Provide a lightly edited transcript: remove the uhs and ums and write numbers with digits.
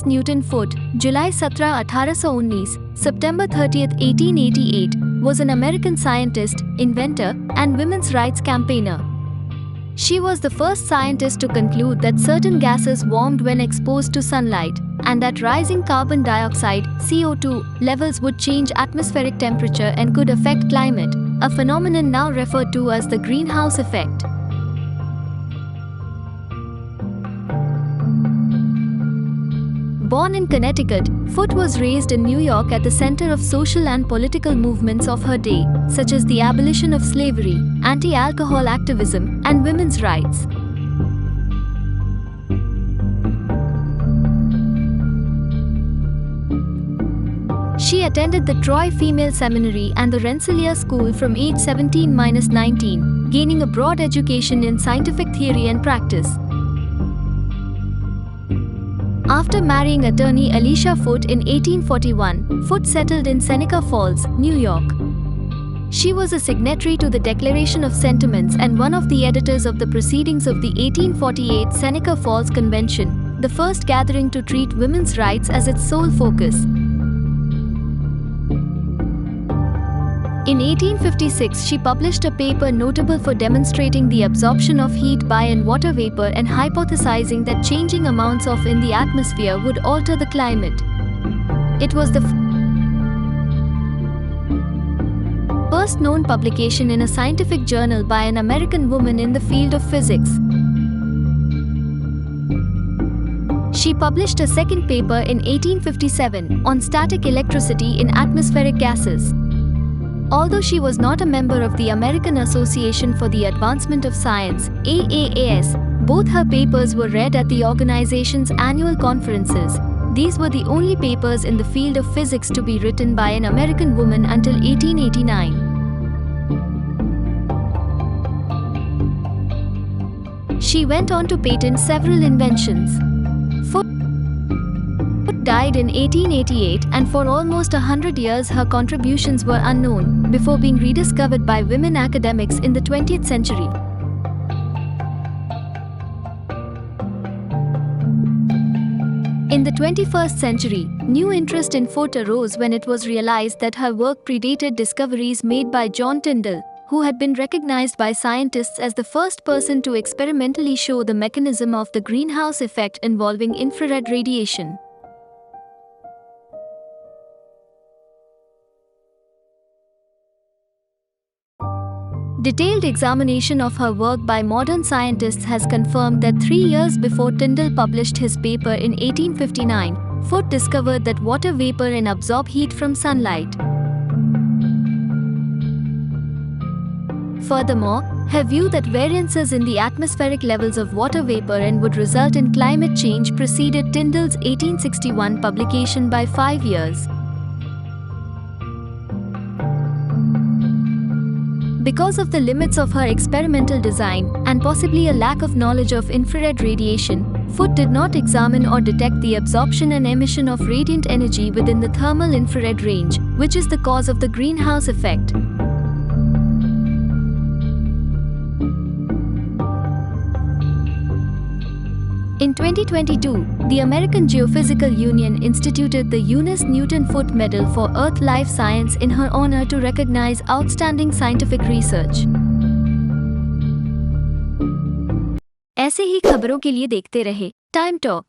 Newton Foote, July 17, 1819, September 30, 1888, was an American scientist, inventor, and women's rights campaigner. She was the first scientist to conclude that certain gases warmed when exposed to sunlight, and that rising carbon dioxide (CO2) levels would change atmospheric temperature and could affect climate, a phenomenon now referred to as the greenhouse effect. Born in Connecticut, Foote was raised in New York at the center of social and political movements of her day, such as the abolition of slavery, anti-alcohol activism, and women's rights. She attended the Troy Female Seminary and the Rensselaer School from age 17–19, gaining a broad education in scientific theory and practice. After marrying attorney Elisha Foote in 1841, Foote settled in Seneca Falls, New York. She was a signatory to the Declaration of Sentiments and one of the editors of the proceedings of the 1848 Seneca Falls Convention, the first gathering to treat women's rights as its sole focus. In 1856, she published a paper notable for demonstrating the absorption of heat by and water vapor and hypothesizing that changing amounts of in the atmosphere would alter the climate. It was the first known publication in a scientific journal by an American woman in the field of physics. She published a second paper in 1857 on static electricity in atmospheric gases. Although she was not a member of the American Association for the Advancement of Science, AAAS, both her papers were read at the organization's annual conferences. These were the only papers in the field of physics to be written by an American woman until 1889. She went on to patent several inventions. Foote died in 1888, and for almost 100 years her contributions were unknown, before being rediscovered by women academics in the 20th century. In the 21st century, new interest in Foote arose when it was realized that her work predated discoveries made by John Tyndall, who had been recognized by scientists as the first person to experimentally show the mechanism of the greenhouse effect involving infrared radiation. Detailed examination of her work by modern scientists has confirmed that 3 years before Tyndall published his paper in 1859, Foote discovered that water vapor can absorb heat from sunlight. Furthermore, her view that variances in the atmospheric levels of water vapor would result in climate change preceded Tyndall's 1861 publication by 5 years. Because of the limits of her experimental design, and possibly a lack of knowledge of infrared radiation, Foote did not examine or detect the absorption and emission of radiant energy within the thermal infrared range, which is the cause of the greenhouse effect. In 2022, the American Geophysical Union instituted the Eunice Newton Foote Medal for Earth Life Science in her honor to recognize outstanding scientific research. ऐसे ही खबरों के लिए देखते रहे time talk.